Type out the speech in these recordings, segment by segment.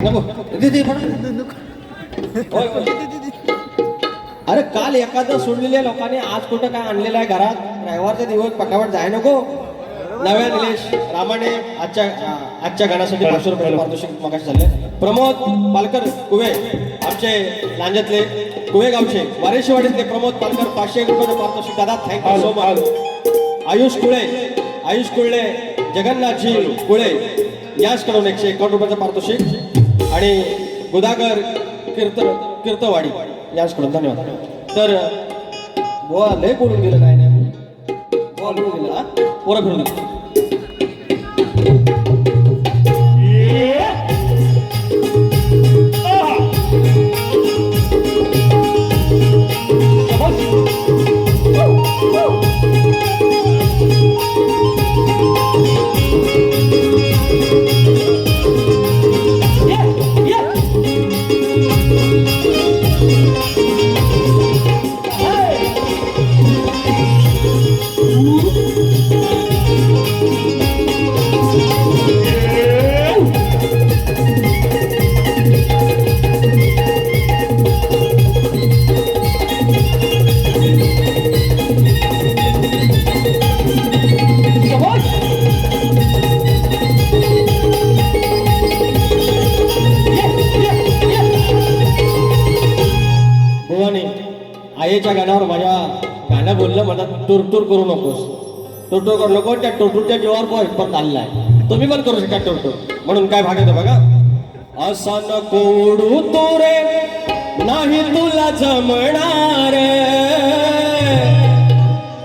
नको दे पण होय होय. अरे काल एखादं सोडलेल्या लोकांनी आज कुठं काय आणलेलं आहे घरात. रविवारचा दिवस पटापट जाय नको. नव्या निलेश रामाने आजच्या गाण्यासाठी 500 रुपये पारितोषिक मगाशी झाले. प्रमोद पालकर कुवे आमचे लांजातले कुवे गावचे वारेशीवाडीतले प्रमोद पालकर 500 रुपये पारितोषिक दादा थँक्यू सो मच. आयुष कुळे जगन्नाथजी कुळे याचकडून 151 रुपयाचं पारितोषिक आणि गुदागर कीर्तवाडी याचकडून धन्यवाद. तर बुवा लय बोलून गेलं काय नाही बुवा बोलून गेलं. पोरं फिरून गेलं. आईच्या गाण्यावर माझ्या गाणं बोललं मला टुरटूर करू नकोस. टुरटूर करू नको. त्या टुरटूरच्या जीवावर पण इतपत चाललाय. तुम्ही पण करू शकता टुरटूर. म्हणून काय भाग येतं बघा. असा नको उडू तू रे नाही तुला जमणार.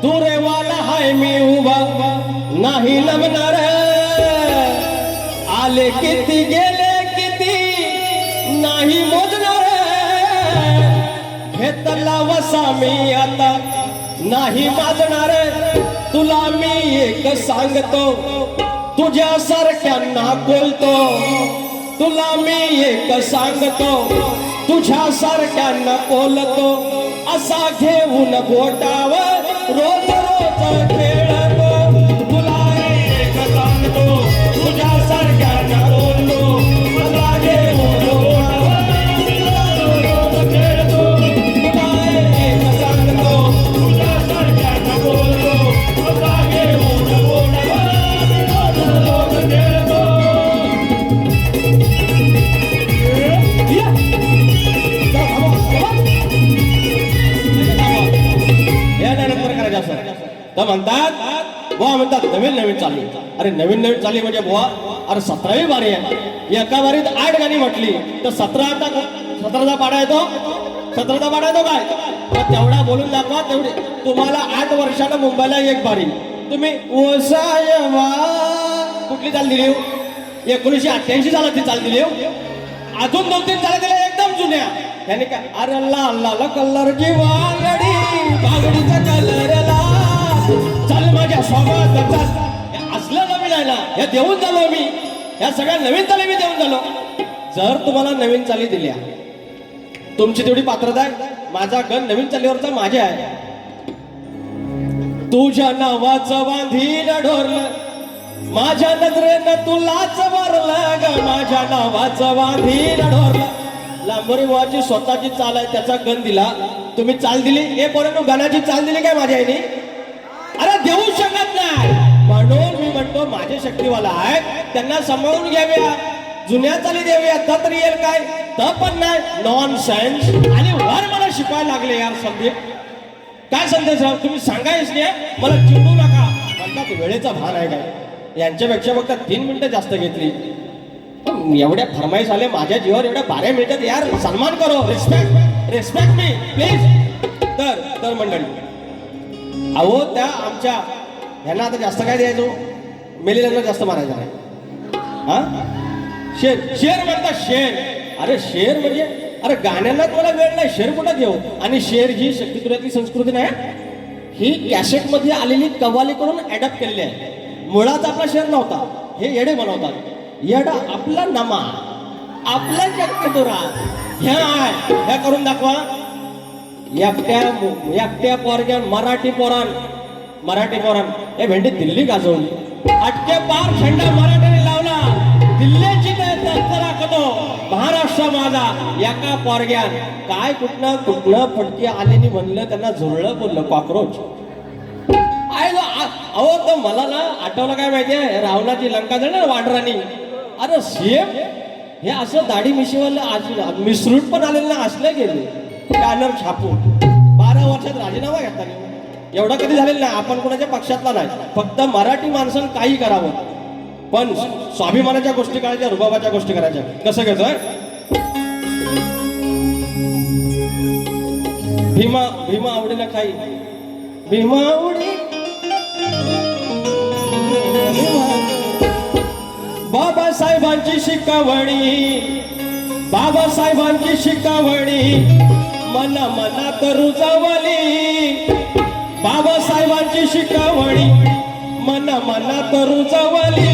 तू रे वाला हाय मी उभा नाही लमणार. आले किती गेले किती नाही मोजणार. घेतला वसा मी आता नाही माजणार. तुला मी एक सांगतो तुझ्यासारख्यांना बोलतो. तुला मी एक सांगतो तुझ्यासारख्यांना बोलतो. असा घेऊन बोटावर रोज रोज खेळतो. तुला एक सांगतो तुझ्यासारख्यांना बोलतो. असा घेऊन बोटावर रोज रोज खेळतो. तुला एक सांगतो तुझ्यासारख्यांना बोलतो. असा घेऊन बोटावर रोज रोज खेळतो. तर म्हणतात बुवा म्हणतात नवीन चालली. अरे नवीन चालली म्हणजे बुवा अरे 17वी बारी आहे. एका बारीत 8 गाणी म्हटली तर 17चा पाडा येतो. 17चा पाडा येतो काय. तर तेवढा बोलून दाखवा. तेवढी तुम्हाला 8 वर्षाला मुंबईला एक बारी. तुम्ही ओसायवा कुठली चाल दिली. 1988 साला ती चाल दिली. अजून 2-3 चाल दिल्या एकदम जुन्या. त्याने काय अरे लाल कलरची वांगडी बागडीचा कलरला चल माझ्या सोबत चल. असलं नवीन आहे ना हे देऊन झालो मी. या सगळ्या नवीन चाली मी देऊन झालो. जर तुम्हाला नवीन चाली दिल्या तुमची तेवढी पात्रता आहे. माझा गण नवीन चालीवरचा माझ्या आहे. तुझ्या नावाचं वांधीन ढोरलं माझ्या नजरेनं तुलाच वरलं ग. माझ्या नावाचं वांधीन ढोरलं. लांबोरी बुवाची स्वतःची चाल आहे त्याचा गण दिला. तुम्ही चाल दिली. हे पोरांनो गाण्याची चाल दिली काय माझ्या आईने. अरे देऊ शकत नाही. म्हणून मी म्हणतो माझे शक्तीवाला आहे त्यांना सांभाळून घ्याव्या. जुन्या चाली देऊया तर तरी येईल काय. तर पण नाही नॉन सेन्स. आणि वर मला शिकवायला लागले यार संदीप. काय संदेश तुम्ही सांगायच नाही मला चिडू नका म्हणतात. वेळेचा भान आहे काय. यांच्यापेक्षा फक्त 3 मिनिटं जास्त घेतली. एवढ्या फरमाईश आले माझ्या जीवावर. एवढ्या 12 मिनिटात यार सन्मान करो. Respect me please. तर मंडळी अहो त्या आमच्या ह्यांना आता जास्त काय द्यायचो. मेलेल्यांना जास्त मारायचं आहे. हा शेर म्हणतात शेर. अरे शेर म्हणजे अरे गाण्यांना तुम्हाला वेळ नाही. शेर कुठं देऊ. आणि शेर ही शक्तिपुरातली संस्कृती नाही. ही कॅसेट मध्ये आलेली कव्वाली करून ऍडप्ट केलेली आहे. मुळात आपला शेर नव्हता. हे येडे बनवतात. येडा आपला नमा आपला शक्तिपुरा ह्या करून दाखवा. एकट्या पोरग्या मराठी पोरान हे भेंडी दिल्ली गाजवली. अटके पार झेंडा मराठीने लावला. दिल्लीची तत्पर राखतो पक्ष माझा एका पोरग्यान काय कुठनं कुठनं फटके आलेली म्हणलं त्यांना झुरळं बोललं कॉक्रोच. अहो तर मला ना आठवलं काय माहितीये रावणाची लंका जळ ना वानरांनी. अरे सेम हे असं दाढी मिशीवाला मिसरूट पण आलेलं ना असले गेले बॅनर छापून 12 वर्षात राजीनामा घेतला. एवढा कधी झालेला नाही. आपण कोणाच्या पक्षातला नाही. फक्त मराठी माणसानं काही करावं पण स्वाभिमानाच्या गोष्टी करायच्या रुबाबाच्या गोष्टी करायच्या. कसं घेतोय भीमा भीमा आवडीला खाई भीमा आवडी बाबासाहेबांची शिकवणी बाबासाहेबांची शिकवणी मना मनात रुजवली. बाबासाहेबांची शिकवणी मना मनात रुजवली.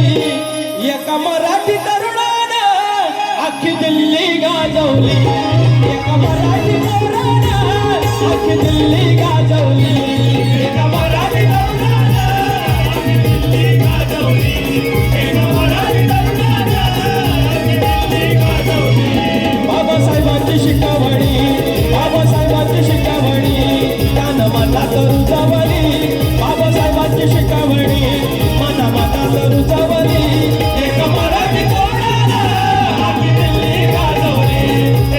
एका मराठी तरुणानं अख्खी दिल्ली गाजवली. एका मराठी तरुणानं अख्खी दिल्ली गाजवली. एका मराठी तरुणानं अख्खी दिल्ली गाजवली. एका मराठी तरुणानं अख्खी दिल्ली गाजवली. बाबासाहेबांची शिकवणी बाबासाहेबांची शिकवणी त्यानं मनात रुजवली. बाबासाहेबांची शिकवणी मना मनात रुजवली. एका मराठी तरुणानं अख्खी दिल्ली गाजवली.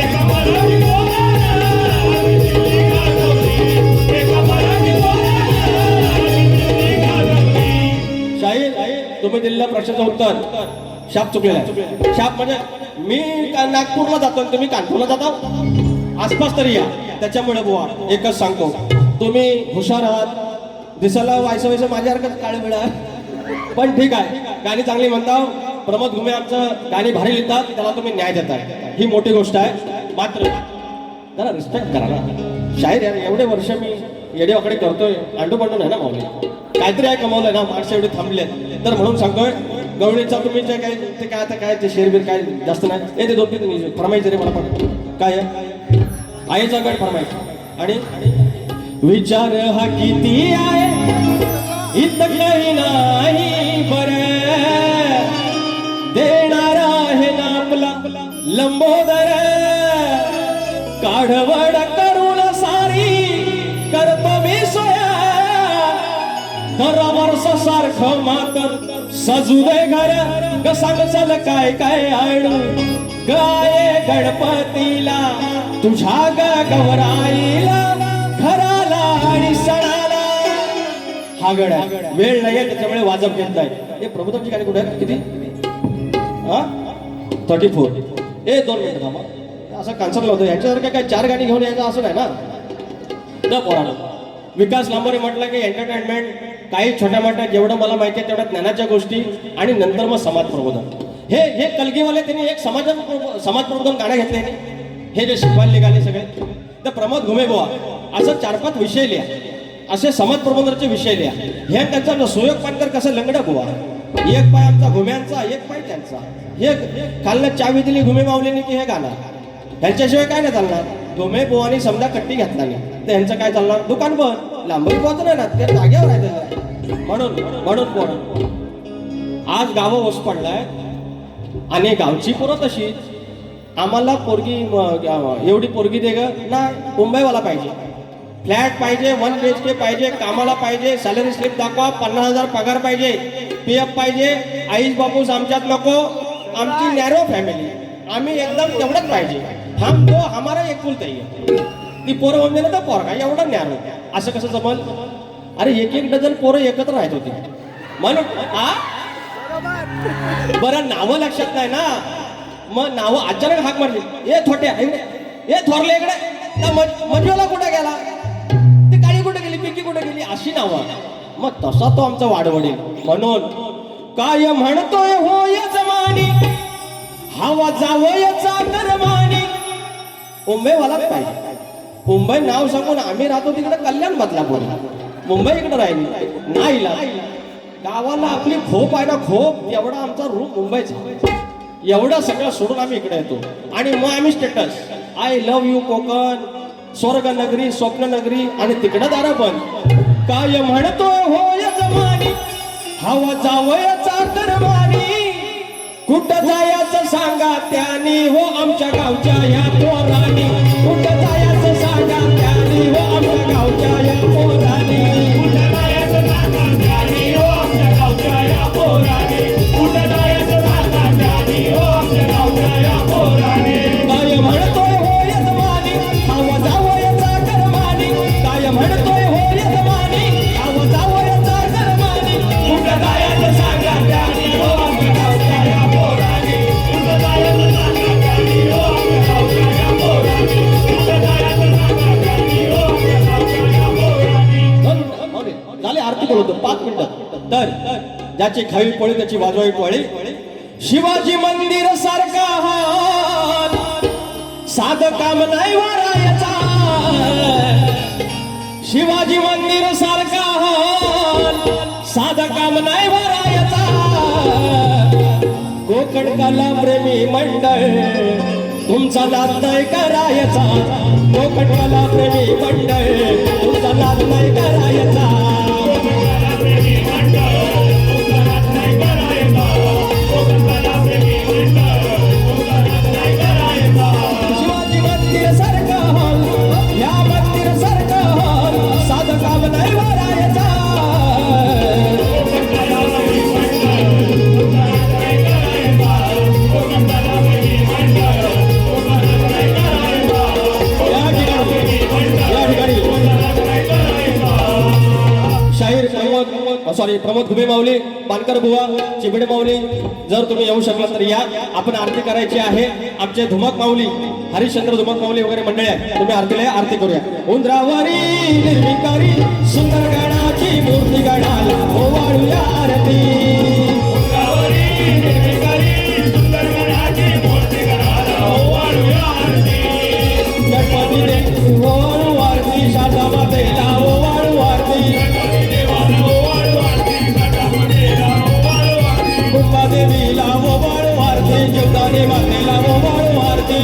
एका मराठी तरुणानं अख्खी दिल्ली गाजवली. एका मराठी तरुणानं अख्खी दिल्ली गाजवली. शाहीर तुम्ही दिलेल्या प्रश्नाचं उत्तर शाप चुकलेला आहे. शाप म्हणजे मी नागपूरला जातो तुम्ही कानपूरला जाता आसपास तरी या. त्याच्यामुळे बुवा एकच सांगतो तुम्ही हुशार आहात दिसायला व्हायचं माझ्यासारखंच काळ मिळा पण ठीक आहे. गाणी चांगली म्हणता. प्रमोद घुमे आमचं गाणी भारी लिहितात त्याला तुम्ही न्याय देताय ही मोठी गोष्ट आहे. मात्र जरा रिस्पेक्ट करा ना. शाहीर यार एवढे वर्ष मी येडेवाकडे करतोय अंडू पंडू नाही ना माऊली काहीतरी आहे कमावलंय ना. माणसं एवढे थांबले तर म्हणून सांगतोय गवळीचा तुम्ही जे काय ते काय आता काय ते शेरबीर काय जास्त नाही ते 2-3 फरमाईच रे मला पण काय आहे आईचा गड फरमाईच. आणि विचार हा किती आहे इथं काही नाही बरं देणारा आहे ना आपला लंबोदर. काढवड करून सारी करतो मी सोया दरवर्ष सारखं मातर सजू दे घर कसा कसाल काय काय आणू गाये गणपतीला तुझ्या गवराईला घराला आणि सणाला. हा गड आहे वेळ नाहीये त्याच्यामुळे वाजप घेत नाही. हे प्रभुतांची गाणी कुठे आहे किती 34 ए 2 मिनिटं थांबा असं कॅन्सरला होतं. याच्यासारखं काय 4 गाणी घेऊन यायचं असं नाही ना. न पोरानं विकास लांबोरे म्हटलं की एंटरटेनमेंट काही छोट्या मोठ्या जेवढं मला माहिती आहे तेवढ्या ज्ञानाच्या गोष्टी आणि नंतर मग समाज प्रबोधन. हे कलगीवाले त्यांनी एक समाज प्रबोधन गाणं घेतले हे जे शिकवायला निघाले सगळे तर प्रमोद घुमे बुवा असं 4-5 विषय लिहा. असे समाज प्रबोधनाचे विषय लिहा. हे त्यांचा सुयोग पानकर कसं लंगडा बुवा एक पाय आमचा घुम्यांचा एक पाय त्यांचा. हे खाल्लं चावी दिली घुमे माऊलीने की हे गाणं ह्यांच्याशिवाय काय नाही चालणार. घुमे बुवानी समजा कट्टी घेतला नाही तर ह्यांचं काय चालणार. दुकान बंद लांबरी पोहोच नाही ना त्या जागेवर आहे. म्हणून पोरं आज गावं ओस पडलाय आणि गावची पोरं तशी आम्हाला पोरगी एवढी पोरगी दे ग नाही. मुंबईवाला पाहिजे फ्लॅट पाहिजे 1 BHK पाहिजे कामाला पाहिजे सॅलरी स्लिप दाखवा 50,000 पगार पाहिजे PF पाहिजे. आईस बापूस आमच्यात नको. आमची नॅरो फॅमिली आम्ही एकदम तेवढंच पाहिजे. हम तो हमारा एक कुलता आहे. ती पोरं म्हणजे ना तर पोरगा एवढं नॅरो असं कसं जमल. अरे 1-1 डझन पोरं एकत्र राहत होती म्हणून बरं नावं लक्षात नाही ना मग नावं अचानक हाक मारली ए थोट्या ए थोरले इकडे मंजुला कुठे गेला ती काळी कुठे गेली पिंकी कुठे गेली अशी नावं. मग तसा तो आमचा वाढवडील. म्हणून काय म्हणतोय होय जमानी हवा जावयाचा करमानी. मुंबईवालाच पाहिजे. मुंबई नाव सांगून आम्ही राहतो तिकडे कल्याण बदलापूर मुंबई इकडे राहिली नाहीला. गावाला आपली खोप आहे ना खोप एवढा आमचा रूम मुंबईचा एवढं सगळं सोडून आम्ही इकडे येतो. आणि मग आम्ही status I love you Konkan स्वर्ग नगरी स्वप्न नगरी आणि तिकडं दारा पण काय म्हणतोय होय जमानी हवा जावयाचा करमानी. कुठं जायचं सांगा त्यानी हो आमच्या गावच्या या पोरानी कुठं जायचं सांगा त्यानी हो आमच्या गावच्या या पोरानी कुठं जायचं सांगा त्यानी हो आमच्या गावच्या या पोराने कुठं जायचं सांगा त्यानी हो आमच्या गावच्या या पोराने काय म्हणतोय हो यजमानी आवाज आवयाचा करमानी काय म्हणतोय हो यजमानी आवाज आवयाचा करमानी कुठं जायचं सांगा त्यानी हो आमच्या गावच्या या पोराने कुठं जायचं सांगा त्यानी हो आमच्या गावच्या या पोराने कुठं जायचं सांगा त्यानी हो आमच्या गावच्या या पोराने झाले आरती बोलवतो 5 मिनिटात तर ज्याची खावी पोळी त्याची वाजवावी पोळी शिवाजी मंदिर सारखा हाल साध काम नाही वरायचा शिवाजी मंदिर सारखा हाल साध काम नाही वरायचा कोकण कला प्रेमी मंडळ तुमचा नाद नाही करायचा कोकण कला प्रेमी मंडळ तुमचा नाद नाही करायचा शिवाजी मंदिर सारखं हॉल या मंदिर सारखं हॉल साधं काम नाही वरायचा शाहीर प्रमोद घुमे माऊली पानकर बुवा चिबडे माऊली जर तुम्ही येऊ शकला तर या आपण आरती करायची आहे आमचे धुमक माऊली हरिश्चंद्र धुमक माऊली वगैरे मंडळी आहे तुम्ही आरतीला या, आरती करूया उंदरावरी निर्विकारी सुंदर गणाची मूर्ती गणाला ओवाळूया आरती उंदरावरी निर्विकारी सुंदर गणाची मूर्ती गणाला ओवाळूया आरती गणपती देव ओवाळू आरती शारदा मातेला ओवाळू आरती कुंभा देवीला ओवाळू आरती जीवदानी मातेला ओवाळू आरती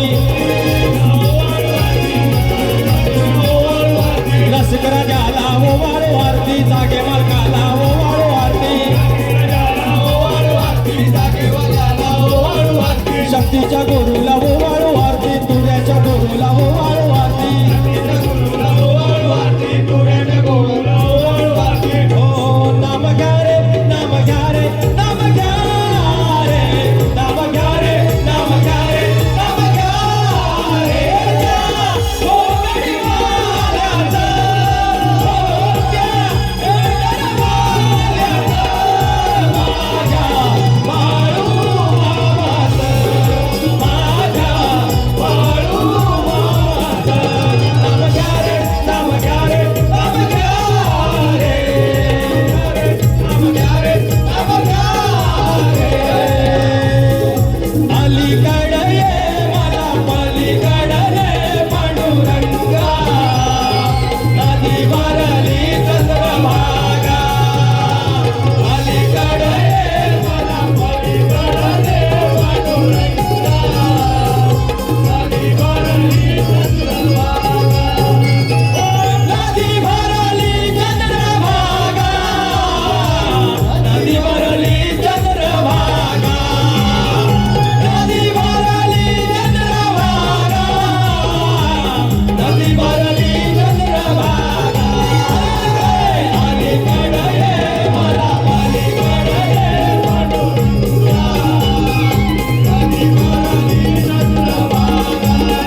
रसिक राजाला ओवाळू आरती जागे मालकाला ओवाळू आरती शक्तीच्या गुरुला ओवाळू आरती तुऱ्याच्या गुरुला ओवाळू आरती हो नाम घ्या रे नाम घ्या रे नाम घ्या रे नाम घ्या रे नाम घ्या रे नाम घ्या रे घ्या हो गडीवाल्याचं हो घ्या गडीवाल्याचं माझ्या बाळू मामाचं माझ्या बाळू मामाचं नाम घ्या रे नाम घ्या रे नाम घ्या रे अलीकडे ये मला पलीकडे रे पांडुरंगा नदी वारली चंद्रभागा अलीकडे ये मला पलीकडे रे पांडुरंगा नदी वारली चंद्रभागा नदी भरली चंद्रभागा नदी भरली चंद्रभागा नदी भरली चंद्रभागा नदी भरली चंद्रभागा अलीकडे ये मला पलीकडे ये पांडुरंगा नदी भरली चंद्रभागा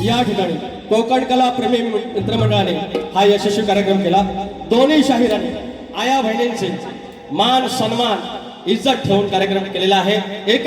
या ठिकाणी कोकण कला प्रेमी मित्रमंडळाने हा यशस्वी कार्यक्रम केला दोन्ही शाहिरांनी आया बहिणींचे मान सन्मान इज्जत ठेवून कार्यक्रम केलेला आहे एक